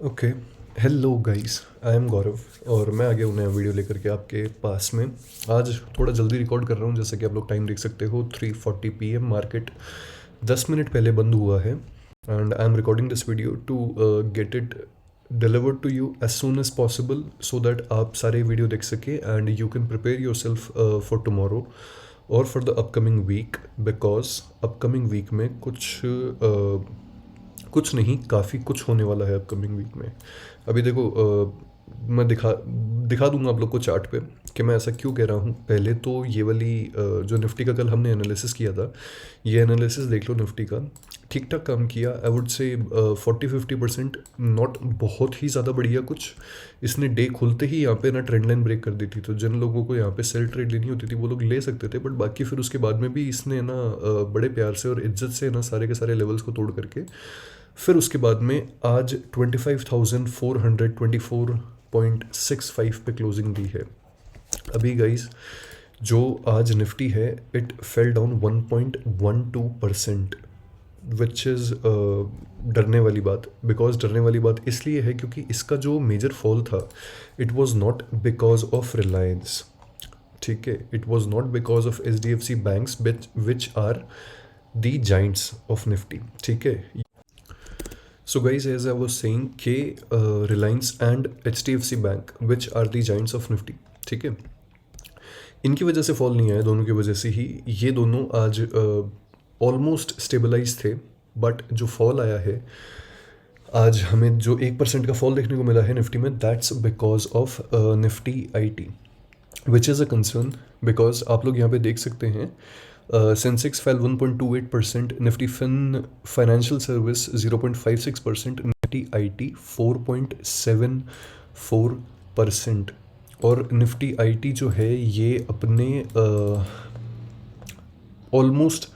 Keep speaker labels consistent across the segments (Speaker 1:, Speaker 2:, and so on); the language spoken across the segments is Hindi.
Speaker 1: Okay. Hello guys, I am Gaurav और मैं आ गया हूँ नया वीडियो लेकर के आपके पास में। आज थोड़ा जल्दी रिकॉर्ड कर रहा हूँ, जैसे कि आप लोग टाइम देख सकते हो 3:40 PM। मार्केट 10 मिनट पहले बंद हुआ है and I am recording this video to get it delivered to you as soon as possible, so that आप सारे वीडियो देख सके and you can prepare yourself for और for the upcoming week. Because upcoming week में कुछ नहीं, काफ़ी कुछ होने वाला है अपकमिंग वीक में। अभी देखो, मैं दिखा दिखा दूंगा आप लोग को चार्ट पे कि मैं ऐसा क्यों कह रहा हूँ। पहले तो ये वाली जो निफ्टी का कल हमने एनालिसिस किया था, ये एनालिसिस देख लो निफ्टी का। ठीक ठाक काम किया, आई वुड से 40-50%, नॉट बहुत ही ज़्यादा बढ़िया कुछ। इसने डे खुलते ही यहाँ पे ना ट्रेंड लाइन ब्रेक कर दी थी, तो जिन लोगों को यहाँ पे सेल ट्रेड लेनी होती थी वो लोग ले सकते थे, बट बाकी फिर उसके बाद में भी इसने ना बड़े प्यार से और इज्जत से ना सारे के सारे लेवल्स को तोड़ करके फिर उसके बाद में आज 25,424.65 पे क्लोजिंग दी है। अभी गाइस, जो आज निफ्टी है, it fell down 1.12%, which is डरने वाली बात। बिकॉज डरने वाली बात इसलिए है क्योंकि इसका जो मेजर फॉल था, it was not because of Reliance. ठीक है, it was not because of HDFC banks which are the giants of Nifty. ठीक है। So guys, as I was saying कि Reliance and HDFC Bank which are the giants of Nifty, ठीक है, इनकी वजह से फॉल नहीं आया, दोनों की वजह से ही ये दोनों आज ऑलमोस्ट स्टेबलाइज थे। बट जो फॉल आया है आज, हमें जो 1% का फॉल देखने को मिला है निफ्टी में, that's because of Nifty IT, which is a concern. Because आप लोग यहाँ पे देख सकते हैं, Sensex fail 1.28%, Nifty financial service 0.56%, Nifty IT 4.74%। और निफ्टी IT जो है ये अपने ऑलमोस्ट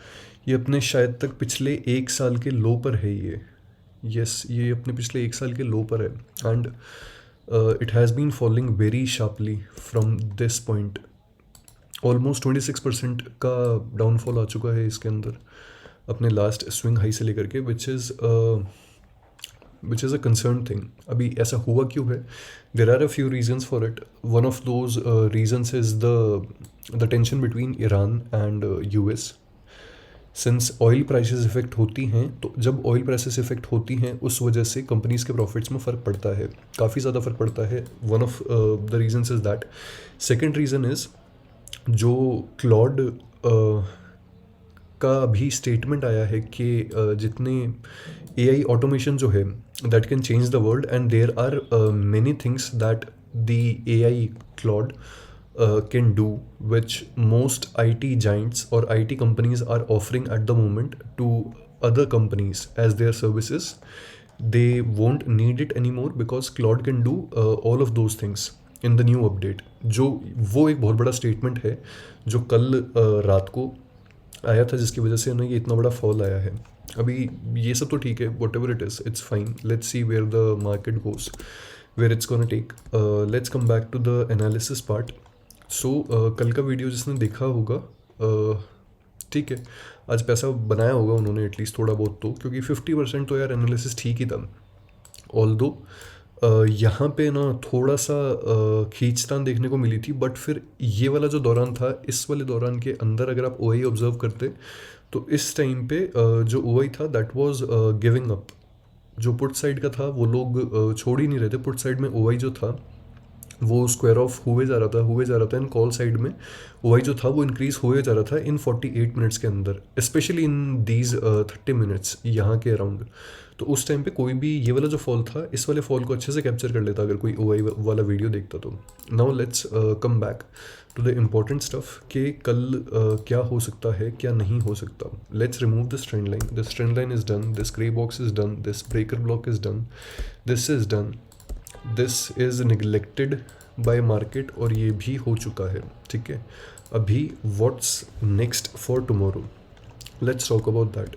Speaker 1: ये अपने शायद तक पिछले 1 साल के लो पर है ये। यस, ये अपने पिछले 1 साल के लो पर है and it has been following very sharply from this point. Almost 26% का डाउनफॉल आ चुका है इसके अंदर अपने लास्ट स्विंग हाई से लेकर के, which is a concern thing. अभी ऐसा हुआ क्यों है? There are a few reasons for it. One of those reasons is the tension between Iran and US। Since oil prices effect होती हैं, तो जब ऑयल प्राइसेस इफेक्ट होती हैं उस वजह से कंपनीज के प्रॉफिट्स में फ़र्क पड़ता है, काफ़ी ज़्यादा फ़र्क पड़ता है। One of the reasons is that. Second reason is जो क्लॉड का अभी स्टेटमेंट आया है कि जितने AI ऑटोमेशन जो है, that can change the world and there are many things that the AI Claude can do, which most IT giants or IT companies are offering at the moment to other companies as their services. They won't need it anymore because Claude can do all of those things in the new update. जो वो एक बहुत बड़ा स्टेटमेंट है जो कल रात को आया था, जिसकी वजह से ना ये इतना बड़ा फॉल आया है। अभी ये सब तो ठीक है, whatever it is, it's fine. Let's see where the market goes, where it's gonna take. Let's come back to the analysis part. So कल का वीडियो जिसने देखा होगा, ठीक है, आज पैसा बनाया होगा उन्होंने एटलीस्ट थोड़ा बहुत तो, क्योंकि 50% तो यार एनालिसिस ठीक ही था। ऑल दो यहाँ पे ना थोड़ा सा खींचतान देखने को मिली थी, बट फिर ये वाला जो दौरान था, इस वाले दौरान के अंदर अगर आप OI ऑब्जर्व करते तो इस टाइम पे जो OI था दैट वाज गिविंग अप। जो पुट साइड का था वो लोग छोड़ ही नहीं रहे थे। पुट साइड में OI जो था वो स्क्वायर ऑफ हुए जा रहा था। इन कॉल साइड में OI जो था वो इंक्रीज हुए जा रहा था इन 48 मिनट्स के अंदर, स्पेशली इन दीज 30 मिनट्स यहाँ के अराउंड। तो उस टाइम पे कोई भी ये वाला जो फॉल था, इस वाले फॉल को अच्छे से कैप्चर कर लेता अगर कोई OI वाला वीडियो देखता तो। Now let's come back to the important stuff कि कल क्या हो सकता है, क्या नहीं हो सकता। Let's remove this trend line. This trend line is done, this grey box is done, this breaker block is done, this is done, this is neglected bye market और ये भी हो चुका है। ठीक है, अभी what's next for tomorrow, let's talk about that.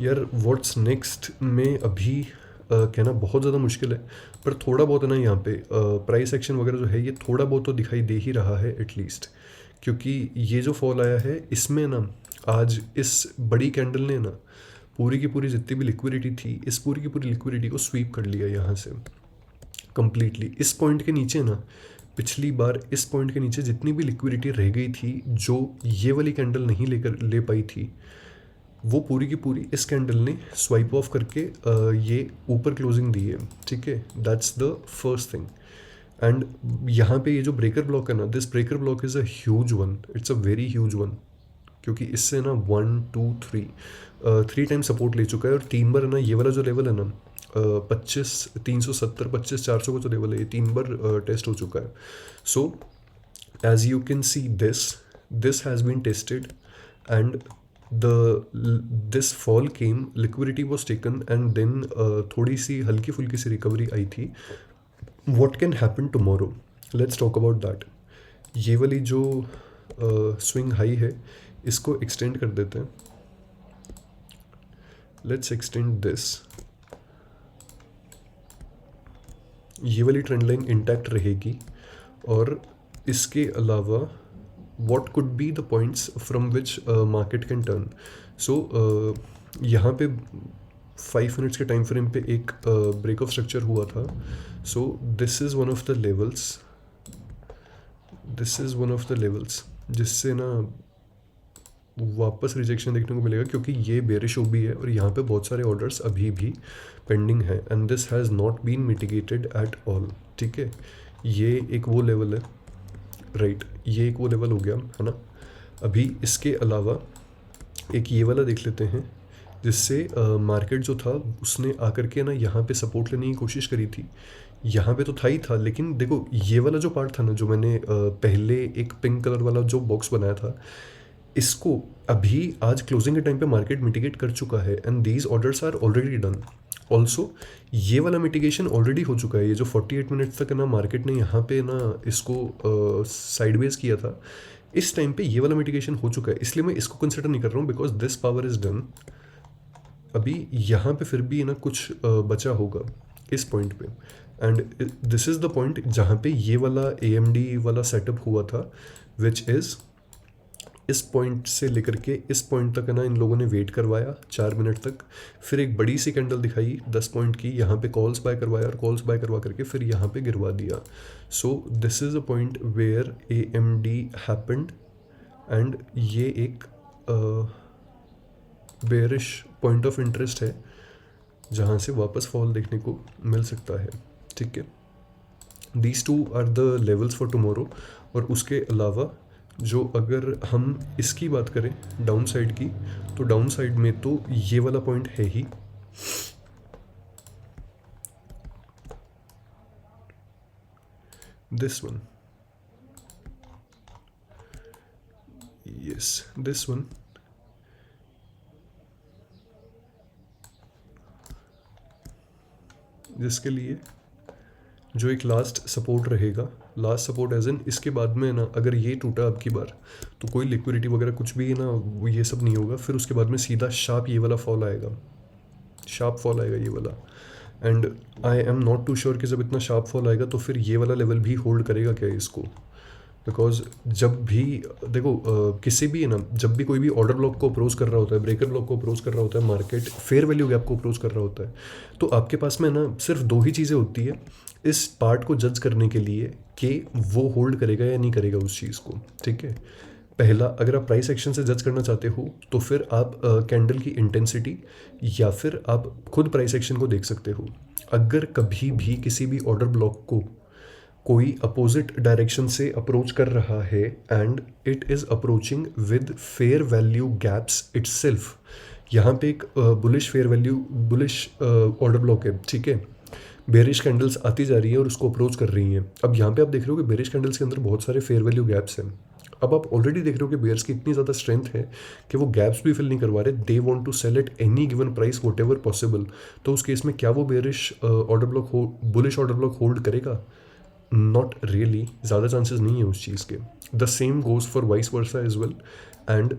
Speaker 1: यार व्हाट्स नेक्स्ट में अभी कहना बहुत ज़्यादा मुश्किल है, पर थोड़ा बहुत है ना यहाँ पे प्राइस एक्शन वगैरह जो है ये थोड़ा बहुत तो दिखाई दे ही रहा है एटलीस्ट। क्योंकि ये जो फॉल आया है इसमें ना आज इस बड़ी कैंडल ने ना पूरी की पूरी जितनी भी लिक्विडिटी थी, इस पूरी की पूरी लिक्विडिटी को स्वीप कर लिया यहाँ से कंप्लीटली। इस पॉइंट के नीचे ना, पिछली बार इस पॉइंट के नीचे जितनी भी लिक्विडिटी रह गई थी जो ये वाली कैंडल नहीं ले पाई थी, वो पूरी की पूरी इस कैंडल ने स्वाइप ऑफ करके ये ऊपर क्लोजिंग दी है, ठीक है। That's the first thing. And यहाँ पे ये जो ब्रेकर ब्लॉक है ना, this breaker block is a huge one, it's a very huge one, क्योंकि इससे ना 1 2 3 टाइम सपोर्ट ले चुका है, और 3 बार है ना ये वाला जो लेवल है ना 25 370 25 400 का जो लेवल है, ये 3 बार टेस्ट हो चुका है। So as you can see this has been tested and this fall came, liquidity was taken and then थोड़ी सी हल्की फुल्की सी रिकवरी आई थी। What can happen tomorrow, let's talk about that. ये वाली जो स्विंग हाई है, इसको एक्सटेंड कर देते हैं। Let's extend this. ये वाली ट्रेंड लाइन इंटैक्ट रहेगी, और इसके अलावा what could be the points from which market can turn. So यहाँ पे 5 मिनट्स के टाइम फ्रेम पे एक ब्रेक ऑफ स्ट्रक्चर हुआ था। सो this is one of the levels जिससे ना वापस रिजेक्शन देखने को मिलेगा, क्योंकि ये बेरिश ओबी है और यहाँ पे बहुत सारे ऑर्डर्स अभी भी पेंडिंग है, and this has not been mitigated at all, ठीक है। ये एक वो लेवल है, राइट, ये एक वो लेवल हो गया, है ना। अभी इसके अलावा एक ये वाला देख लेते हैं, जिससे मार्केट जो था उसने आकर के ना यहाँ पे सपोर्ट लेने की कोशिश करी थी। यहाँ पे तो था ही था, लेकिन देखो ये वाला जो पार्ट था ना, जो मैंने पहले एक पिंक कलर वाला जो बॉक्स बनाया था, इसको अभी आज क्लोजिंग के टाइम पे मार्केट मिटिगेट कर चुका है, and these orders are already done. Also ये वाला मिटिगेशन ऑलरेडी हो चुका है। ये जो 48 मिनट्स तक ना मार्केट ने यहाँ पे ना इसको साइडवेज किया था, इस टाइम पे ये वाला मिटिगेशन हो चुका है, इसलिए मैं इसको कंसिडर नहीं कर रहा हूँ, because this power is done. अभी यहाँ पे फिर भी ना कुछ बचा होगा इस पॉइंट पे, and this is the point जहाँ पे ये वाला AMD वाला सेटअप हुआ था, विच इज़ इस पॉइंट से लेकर के इस पॉइंट तक है ना इन लोगों ने वेट करवाया 4 मिनट तक, फिर एक बड़ी सी कैंडल दिखाई 10 पॉइंट की, यहाँ पे कॉल्स बाय करवाया, और कॉल्स बाय करवा करके फिर यहाँ पे गिरवा दिया। So this is a point where AMD happened, and ये एक बेरिश पॉइंट ऑफ इंटरेस्ट है जहाँ से वापस फॉल देखने को मिल सकता है, ठीक है। These two are the levels for tomorrow. और उसके अलावा जो अगर हम इसकी बात करें डाउन साइड की, तो डाउन साइड में तो ये वाला पॉइंट है ही, this one, yes this one, जिसके लिए जो एक लास्ट सपोर्ट रहेगा, लास्ट सपोर्ट एज इन इसके बाद में ना अगर ये टूटा अब की बार, तो कोई लिक्विडिटी वगैरह कुछ भी ना वो ये सब नहीं होगा, फिर उसके बाद में सीधा शार्प ये वाला फॉल आएगा, शार्प फॉल आएगा ये वाला। And I am not too sure कि जब इतना शार्प फॉल आएगा तो फिर ये वाला लेवल भी होल्ड करेगा क्या इसको, बिकॉज जब भी देखो किसी भी ना, जब भी कोई भी ऑर्डर ब्लॉक को अप्रोच कर रहा होता है, ब्रेकर ब्लॉक को अप्रोच कर रहा होता है, मार्केट फेयर वैल्यू गैप को अप्रोच कर रहा होता है, तो आपके पास में ना सिर्फ 2 ही चीज़ें होती है इस पार्ट को जज करने के लिए कि वो होल्ड करेगा या नहीं करेगा उस चीज़ को, ठीक है। पहला, अगर आप प्राइस एक्शन से जज करना चाहते हो तो फिर आप कैंडल की इंटेंसिटी या फिर आप खुद प्राइस एक्शन को देख सकते हो। अगर कभी भी किसी भी ऑर्डर ब्लॉक को कोई अपोजिट डायरेक्शन से अप्रोच कर रहा है and it is approaching with fair value gaps itself, यहाँ पे एक बुलिश ऑर्डर ब्लॉक है, ठीक है। बेरिश कैंडल्स आती जा रही है और उसको अप्रोच कर रही हैं। अब यहाँ पे आप देख रहे हो कि बेरिश कैंडल्स के अंदर बहुत सारे फेयर वैल्यू गैप्स हैं। अब आप ऑलरेडी देख रहे हो कि बेयर्स की इतनी ज़्यादा स्ट्रेंथ है कि वो गैप्स भी फिल नहीं करवा रहे, they want to sell at any given price whatever possible. तो उस केस में क्या वो bearish order block bullish order block hold करेगा? नॉट रियली, ज़्यादा चांसेस नहीं है उस चीज़ के। The same goes for vice versa as well. And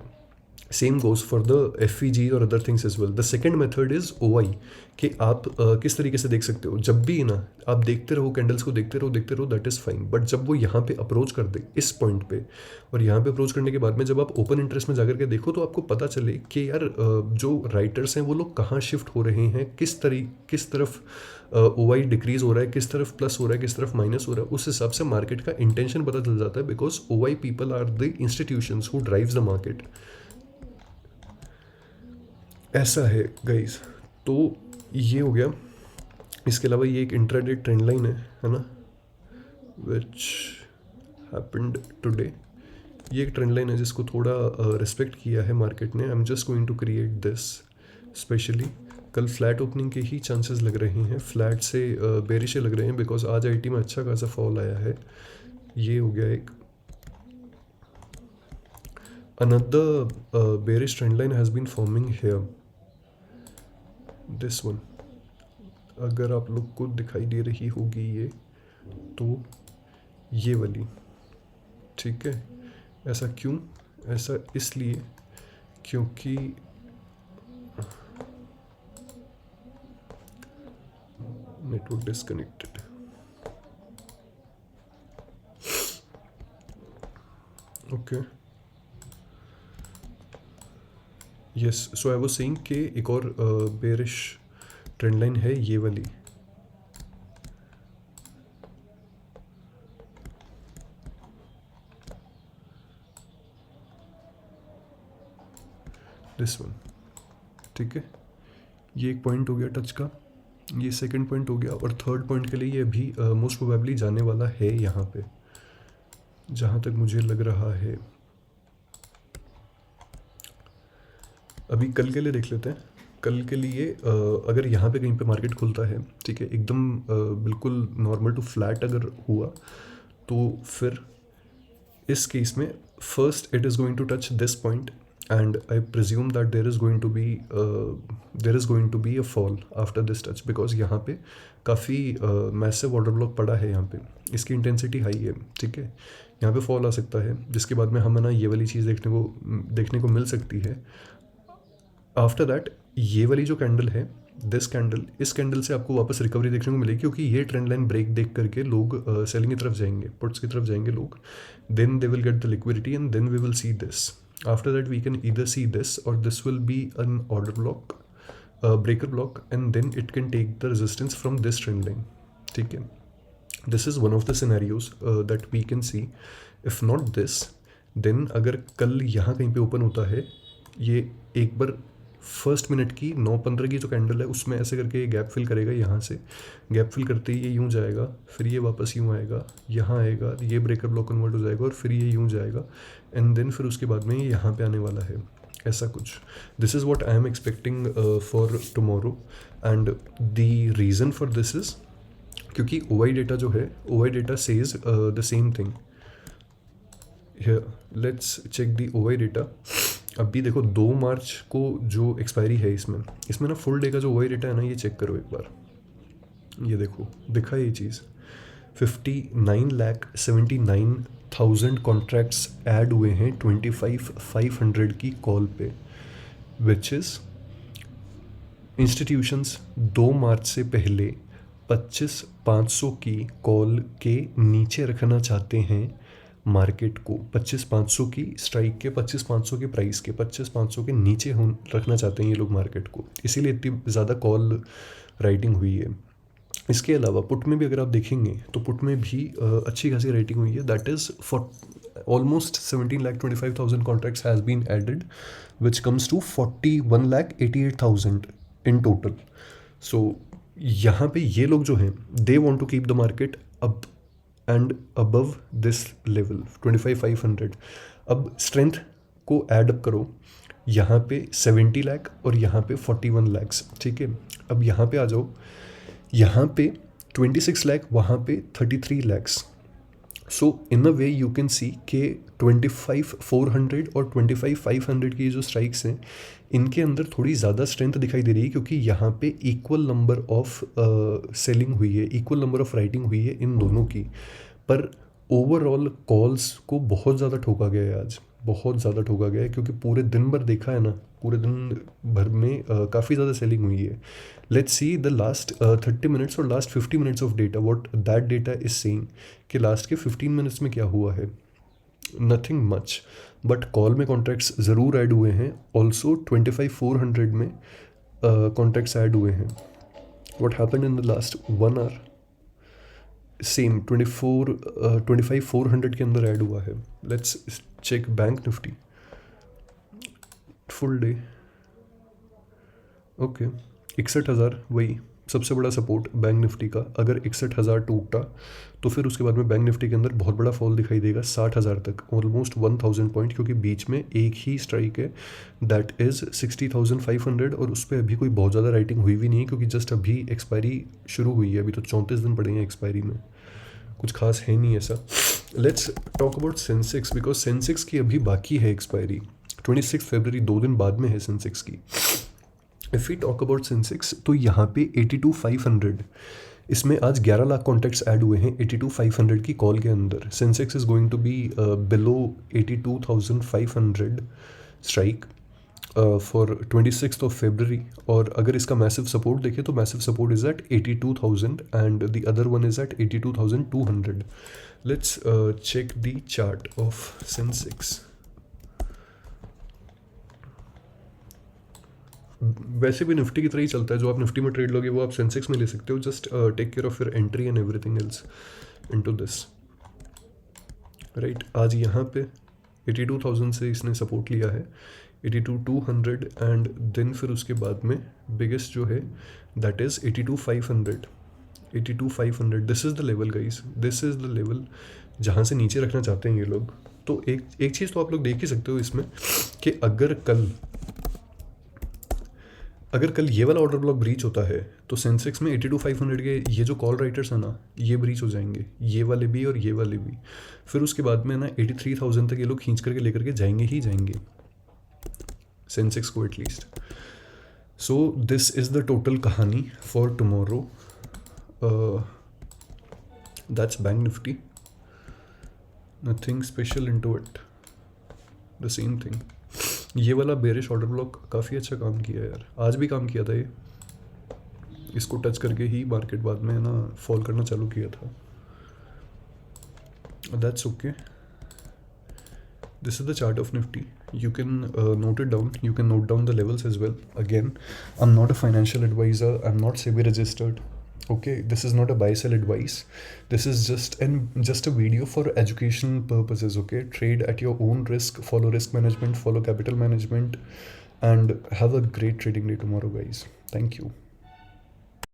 Speaker 1: same goes for the F E G और other things as well. The second method is O I, कि आप किस तरीके से देख सकते हो. जब भी ना आप देखते रहो, कैंडल्स को देखते रहो, दैट इज़ फाइन. बट जब वो यहाँ पे अप्रोच कर दे इस पॉइंट पे, और यहाँ पे अप्रोच करने के बाद में जब आप ओपन इंटरेस्ट में जाकर के देखो, तो आपको पता चले कि यार जो राइटर्स हैं वो लोग कहाँ शिफ्ट हो रहे हैं, किस तरफ ओ आई डिक्रीज हो रहा है, किस तरफ प्लस हो रहा है, किस तरफ माइनस हो रहा है. उस हिसाब से मार्केट का इंटेंशन पता चल जाता है, because O I people are the institutions who drives the market. ऐसा है गाइस. तो ये हो गया. इसके अलावा ये एक इंट्राडे ट्रेंड लाइन है ना, विच हैपेंड टुडे. ये एक ट्रेंड लाइन है जिसको थोड़ा रिस्पेक्ट किया है मार्केट ने. I am just going to create this specially. कल फ्लैट ओपनिंग के ही चांसेस लग रहे हैं, फ्लैट से बेरिश लग रहे हैं, बिकॉज आज आईटी में अच्छा खासा फॉल आया है. ये हो गया एक. Another bearish trend line has been forming here, this one. अगर आप लोग को दिखाई दे रही होगी ये, तो ये वाली, ठीक है. ऐसा क्यों? ऐसा इसलिए क्योंकि network disconnected. Okay, yes. So I was saying कि एक और बेरिश ट्रेंड लाइन है ये वाली. दिस वन, ठीक है. ये एक पॉइंट हो गया टच का, ये सेकंड पॉइंट हो गया. और थर्ड पॉइंट के लिए ये भी मोस्ट प्रोबेबली जाने वाला है यहाँ पे, जहाँ तक मुझे लग रहा है. अभी कल के लिए देख लेते हैं. कल के लिए अगर यहाँ पे कहीं पे मार्केट खुलता है, ठीक है, एकदम बिल्कुल नॉर्मल टू फ्लैट अगर हुआ, तो फिर इस केस में first it is going to touch this point, and I presume that there is going to be a fall after this touch, because यहाँ पे काफ़ी मैसिव ऑर्डर ब्लॉक पड़ा है. यहाँ पे इसकी इंटेंसिटी हाई है, ठीक है. यहाँ पे फॉल आ सकता है, जिसके बाद में हमें ना ये वाली चीज़ देखने को मिल सकती है. आफ्टर दैट ये वाली जो कैंडल है, दिस कैंडल, इस कैंडल से आपको वापस रिकवरी देखने को मिलेगी, क्योंकि ये ट्रेंड लाइन ब्रेक देख करके लोग सेलिंग की तरफ जाएंगे, पुट्स की तरफ जाएंगे लोग. Then they will get the liquidity and then we will see this. After that we can either see this, or this will be an order block, breaker block, and then it can take the resistance from this trend line. ठीक है. This is one of the scenarios that we can see. If not this, then अगर कल यहाँ कहीं पे ओपन होता है, ये एक बार फर्स्ट मिनट की 9:15 की जो कैंडल है उसमें ऐसे करके ये गैप फिल करेगा. यहाँ से गैप फिल करते ही ये यूँ जाएगा, फिर ये वापस यूँ आएगा, यहाँ आएगा, ये ब्रेकर ब्लॉक कन्वर्ट हो जाएगा, और फिर ये यूँ जाएगा, एंड देन फिर उसके बाद में ये यहाँ पे आने वाला है. ऐसा कुछ. This is what I am expecting for tomorrow. And the reason for this is क्योंकि ओ आई डेटा जो है, O I data says the same thing. Let's check the O I data. अभी देखो 2 मार्च को जो एक्सपायरी है इसमें ना फुल डे का जो ओ आई डेटा है ना, ये चेक करो एक बार. ये देखो, दिखा ये चीज़. 59,79,000 कॉन्ट्रैक्ट्स ऐड हुए हैं 25,500 की कॉल पे, विच इज़ इंस्टीट्यूशंस 2 मार्च से पहले 25,500 की कॉल के नीचे रखना चाहते हैं मार्केट को. 25,500 की स्ट्राइक के, 25,500 के प्राइस के, 25,500 के नीचे रखना चाहते हैं ये लोग मार्केट को. इसीलिए इतनी ज़्यादा कॉल राइटिंग हुई है. इसके अलावा पुट में भी अगर आप देखेंगे तो पुट में भी अच्छी खासी राइटिंग हुई है. That is for almost 17,25,000 contracts has been added, which comes to 41,88,000 in total. So यहाँ पे ये लोग जो हैं, they want to keep the market up and above this level 25,500. अब स्ट्रेंथ को ऐड अप करो, यहाँ पे 70 लाख और यहाँ पे 41 लाख, ठीक है. अब यहाँ पे आ जाओ, यहाँ पे 26 लाख, वहाँ पे 33 लैक्स. सो इन अ वे यू कैन सी के 25,400 और 25,500 की जो स्ट्राइक्स हैं, इनके अंदर थोड़ी ज़्यादा स्ट्रेंथ दिखाई दे रही है, क्योंकि यहाँ पे इक्वल नंबर ऑफ सेलिंग हुई है, इक्वल नंबर ऑफ राइटिंग हुई है इन दोनों की. पर ओवरऑल कॉल्स को बहुत ज़्यादा ठोका गया है आज. बहुत ज़्यादा ठोका गया है, क्योंकि पूरे दिन भर देखा है ना, पूरे दिन भर में काफ़ी ज़्यादा सेलिंग हुई है. Let's see the last 30 minutes और last 50 minutes of data, what that data is saying कि लास्ट के 15 मिनट्स में क्या हुआ है. नथिंग मच, बट कॉल में कॉन्ट्रैक्ट्स ज़रूर ऐड हुए हैं. ऑल्सो 25,400 में कॉन्ट्रैक्ट्स ऐड हुए हैं. What happened in the last 1 hour, same 25,400 के अंदर ऐड हुआ है. Let's check Bank Nifty full day. Okay, 61,000 वही सबसे बड़ा सपोर्ट बैंक निफ्टी का. अगर 61,000 टूटा तो फिर उसके बाद में बैंक निफ्टी के अंदर बहुत बड़ा फॉल दिखाई देगा 60,000 तक, ऑलमोस्ट 1,000 पॉइंट, क्योंकि बीच में एक ही स्ट्राइक है दैट इज़ 60,500, और उस पर अभी कोई बहुत ज़्यादा राइटिंग हुई भी नहीं है, क्योंकि जस्ट अभी एक्सपायरी शुरू हुई है. अभी तो 34 दिन पड़े हैं एक्सपायरी में, कुछ खास है नहीं ऐसा. Let's talk about Sensex, because Sensex की अभी बाकी है एक्सपायरी. 26 फरवरी, 2 दिन बाद में है सेंसेक्स की. If we talk about Sensex, तो यहाँ पे 82,500, इसमें आज 11 लाख कॉन्टैक्ट्स ऐड हुए हैं 82,500 की कॉल के अंदर. Sensex is going to be below 82,500 strike for 26th of February. और अगर इसका मैसिव सपोर्ट देखें तो massive support is at 82,000 and the other one is at 82,200. Let's check the chart of Sensex. वैसे भी निफ्टी की तरह ही चलता है. जो आप निफ्टी में ट्रेड लोगे वो आप सेंसेक्स में ले सकते हो. Just take care of your entry and everything else into this, right. आज यहाँ पे 82,000 से इसने सपोर्ट लिया है, 82,200, एंड देन फिर उसके बाद में बिगेस्ट जो है that is 82,500. 82,500, this is the level guys, this is the level जहाँ से नीचे रखना चाहते हैं ये लोग. तो एक चीज़ तो आप लोग देख ही सकते हो इसमें कि अगर कल ये वाला ऑर्डर ब्लॉक ब्रीच होता है तो सेंसेक्स में 82,500 के ये जो कॉल राइटर्स हैं ना, ये ब्रीच हो जाएंगे, ये वाले भी और ये वाले भी. फिर उसके बाद में ना 83,000 तक ये लोग खींच करके लेकर के जाएंगे ही जाएंगे सेंसेक्स को at least. So this is the total कहानी for tomorrow. That's Bank Nifty, nothing special into it, the same thing. ये वाला बेरिश ऑर्डर ब्लॉक काफ़ी अच्छा काम किया यार, आज भी काम किया था ये. इसको टच करके ही मार्केट बाद में ना फॉल करना चालू किया था. That's okay. This is the chart of Nifty. You can note it down. You can note down the levels as well. Again, I'm not a financial advisor. I'm not SEBI registered. Okay, this is not a buy sell advice. This is just a video for education purposes. Okay, trade at your own risk. Follow risk management. Follow capital management, and have a great trading day tomorrow, guys. Thank you.